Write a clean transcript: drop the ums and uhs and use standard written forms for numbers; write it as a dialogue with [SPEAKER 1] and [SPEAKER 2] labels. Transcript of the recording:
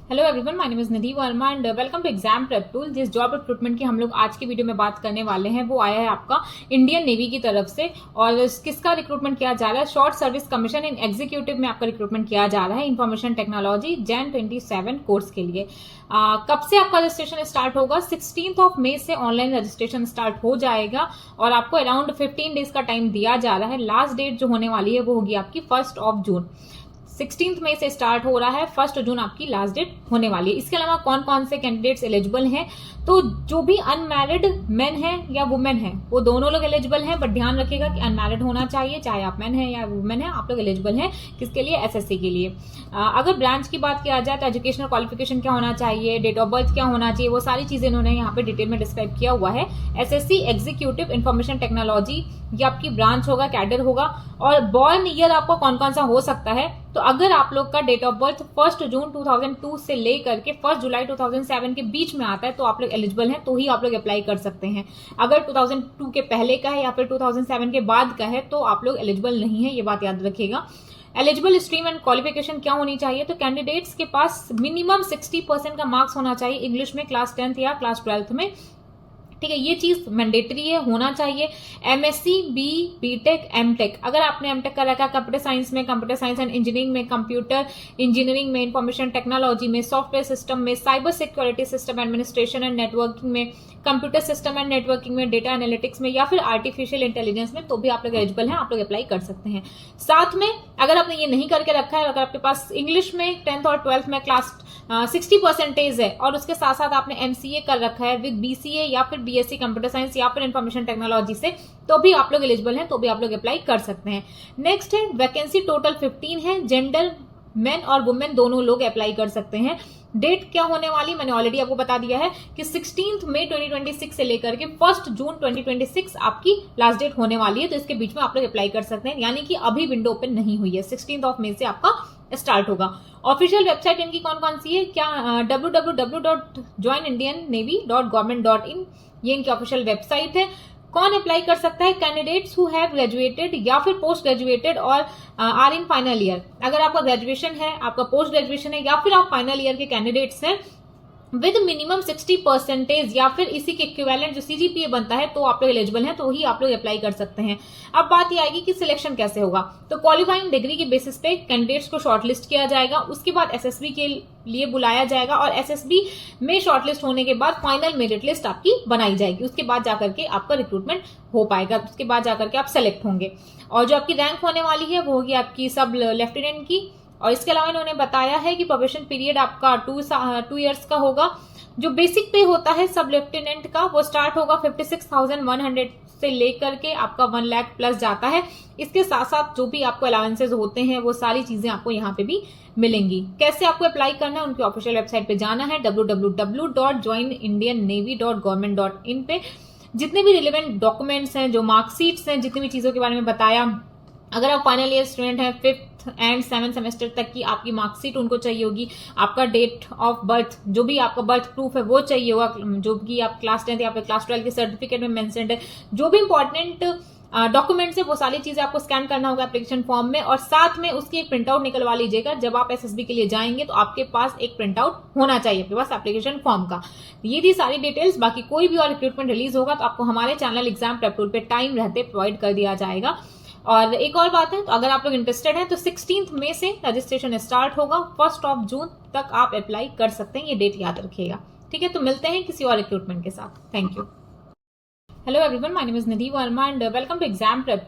[SPEAKER 1] Hello everyone, my name is Nidhi Verma and welcome to exam prep tool. जिस job recruitment की हम लोग आज की वीडियो में बात करने वाले हैं वो आया है आपका इंडियन नेवी की तरफ से। और किसका रिक्रूटमेंट किया जा रहा है? शॉर्ट सर्विस कमीशन इन एग्जीक्यूटिव में आपका रिक्रूटमेंट किया जा रहा है इंफॉर्मेशन टेक्नोलॉजी जैन 27 कोर्स के लिए। कब से आपका रजिस्ट्रेशन स्टार्ट होगा? 16 मई से ऑनलाइन रजिस्ट्रेशन स्टार्ट हो जाएगा और आपको अराउंड 15 डेज का टाइम दिया जा रहा है। लास्ट डेट जो होने वाली है वो होगी आपकी 1 जून। 16 मई से स्टार्ट हो रहा है, 1 जून आपकी लास्ट डेट होने वाली है। इसके अलावा कौन कौन से कैंडिडेट्स एलिजिबल हैं? तो जो भी अनमैरिड मेन है या वुमेन है वो दोनों लोग एलिजिबल हैं, बट ध्यान रखिएगा कि अनमैरिड होना चाहिए, चाहे आप मैन है या वुमेन है, आप लोग एलिजिबल हैं। किसके लिए? एसएससी के लिए। अगर ब्रांच की बात किया जाए तो एजुकेशनल क्वालिफिकेशन क्या होना चाहिए, डेट ऑफ बर्थ क्या होना चाहिए, वो सारी चीजें इन्होंने यहाँ पे डिटेल में डिस्क्राइब किया हुआ है। एसएससी एग्जीक्यूटिव इंफॉर्मेशन टेक्नोलॉजी ये आपकी ब्रांच होगा, कैडर होगा। और बॉर्न ईयर आपका कौन कौन सा हो सकता है? तो अगर आप लोग का डेट ऑफ बर्थ 1 जून 2002 से लेकर के 1 जुलाई 2007 के बीच में आता है तो आप लोग एलिजिबल हैं, तो ही आप लोग अप्लाई कर सकते हैं। अगर 2002 के पहले का है या फिर 2007 के बाद का है तो आप लोग एलिजिबल नहीं है, ये बात याद रखिएगा। एलिजिबल स्ट्रीम एंड क्वालिफिकेशन क्या होनी चाहिए? तो कैंडिडेट्स के पास मिनिमम 60% का मार्क्स होना चाहिए इंग्लिश में, क्लास 10th या क्लास 12th में। ठीक है, ये चीज मैंडेटरी है, होना चाहिए। एमएससी, बीटेक, एमटेक, अगर आपने एमटेक कर रखा है कंप्यूटर साइंस में, कंप्यूटर साइंस एंड इंजीनियरिंग में, कंप्यूटर इंजीनियरिंग में, इंफॉर्मेशन टेक्नोलॉजी में, सॉफ्टवेयर सिस्टम में, cyber security system administration and networking में, कंप्यूटर सिस्टम एंड नेटवर्किंग में, डेटा एनालिटिक्स में या फिर आर्टिफिशियल इंटेलिजेंस में, तो भी आप लोग एलिजिबल हैं, आप लोग अप्लाई कर सकते हैं। साथ में अगर आपने ये नहीं करके रखा है, अगर आपके पास इंग्लिश में 10th और 12th में क्लास 60% है और उसके साथ साथ आपने एमसीए कर रखा है विद बीसीए या फिर बीएससी कंप्यूटर साइंस या फिर इंफॉर्मेशन टेक्नोलॉजी से, तो भी आप लोग एलिजिबल हैं, तो भी आप लोग अप्लाई कर सकते हैं। नेक्स्ट है वैकेंसी टोटल 15 है। जेंडर मेन और वुमेन दोनों लोग अप्लाई कर सकते हैं। डेट क्या होने वाली मैंने ऑलरेडी आपको बता दिया है कि 16 मई 2026 से लेकर के 1 जून 2026 आपकी लास्ट डेट होने वाली है, तो इसके बीच में आप लोग अप्लाई कर सकते हैं। यानी कि अभी विंडो ओपन नहीं हुई है, 16 मई से आपका स्टार्ट होगा। ऑफिशियल वेबसाइट इनकी कौन कौन सी है? क्या www.joinindiannavy.government.in ये इनकी ऑफिशियल वेबसाइट है। कौन अप्लाई कर सकता है? कैंडिडेट्स हु हैव ग्रेजुएटेड या फिर पोस्ट ग्रेजुएटेड और आर इन फाइनल ईयर। अगर आपका ग्रेजुएशन है, आपका पोस्ट ग्रेजुएशन है या फिर आप फाइनल ईयर के कैंडिडेट्स हैं विद मिनिमम 60% या फिर इसी के इक्विवेलेंट जो सीजीपीए बनता है, तो आप लोग एलिजिबल हैं, तो ही आप लोग अप्लाई कर सकते हैं। अब बात ये आएगी कि सिलेक्शन कैसे होगा। तो क्वालिफाइंग डिग्री के बेसिस पे कैंडिडेट्स को शॉर्टलिस्ट किया जाएगा, उसके बाद एसएसबी के लिए बुलाया जाएगा और एसएसबी में शॉर्टलिस्ट होने के बाद फाइनल मेरिट लिस्ट आपकी बनाई जाएगी। उसके बाद जाकर के आपका रिक्रूटमेंट हो पाएगा, उसके बाद जाकर के आप सेलेक्ट होंगे। और जो आपकी रैंक होने वाली है वो होगी आपकी सब लेफ्टिनेंट की। और इसके अलावा इन्होंने बताया है कि प्रोबेशन पीरियड आपका 2 ईयर्स का होगा। जो बेसिक पे होता है सब लेफ्टिनेंट का वो स्टार्ट होगा 56,100 से लेकर के आपका 1 लाख प्लस जाता है। इसके साथ साथ जो भी आपको अलाउंसेज होते हैं वो सारी चीजें आपको यहाँ पे भी मिलेंगी। कैसे आपको अप्लाई करना है? उनकी ऑफिशियल वेबसाइट पे जाना है www.joinindiannavy.government.in पे। जितने भी रिलेवेंट डॉक्यूमेंट्स हैं, जो मार्कशीट्स हैं, जितनी भी चीजों के बारे में बताया, अगर आप फाइनल ईयर स्टूडेंट हैं 5th एंड 7th सेमेस्टर तक की आपकी मार्कशीट उनको चाहिए होगी। आपका डेट ऑफ बर्थ, जो भी आपका बर्थ प्रूफ है वो चाहिए होगा, जो कि आप क्लास 10th या फिर क्लास 12 के सर्टिफिकेट में मेंशन्ड है। जो भी इंपॉर्टेंट डॉक्यूमेंट्स है वो सारी चीजें आपको स्कैन करना होगा एप्लीकेशन फॉर्म में, और साथ में उसकी एक प्रिंट आउट निकलवा लीजिएगा। जब आप एसएसबी के लिए जाएंगे तो आपके पास एक प्रिंट आउट होना चाहिए आपके पास एप्लीकेशन फॉर्म का। ये थी सारी डिटेल्स। बाकी कोई भी और रिक्रूटमेंट रिलीज होगा तो आपको हमारे चैनल एग्जाम प्रेप टूल पे टाइम रहते प्रोवाइड कर दिया जाएगा। और एक और बात है, तो अगर आप लोग इंटरेस्टेड हैं तो 16 मई से रजिस्ट्रेशन स्टार्ट होगा, 1 जून तक आप अप्लाई कर सकते हैं, ये डेट याद रखिएगा। ठीक है, तो मिलते हैं किसी और रिक्रूटमेंट के साथ। Thank you. Hello everyone, my name is Nidhi Verma and welcome to exam prep.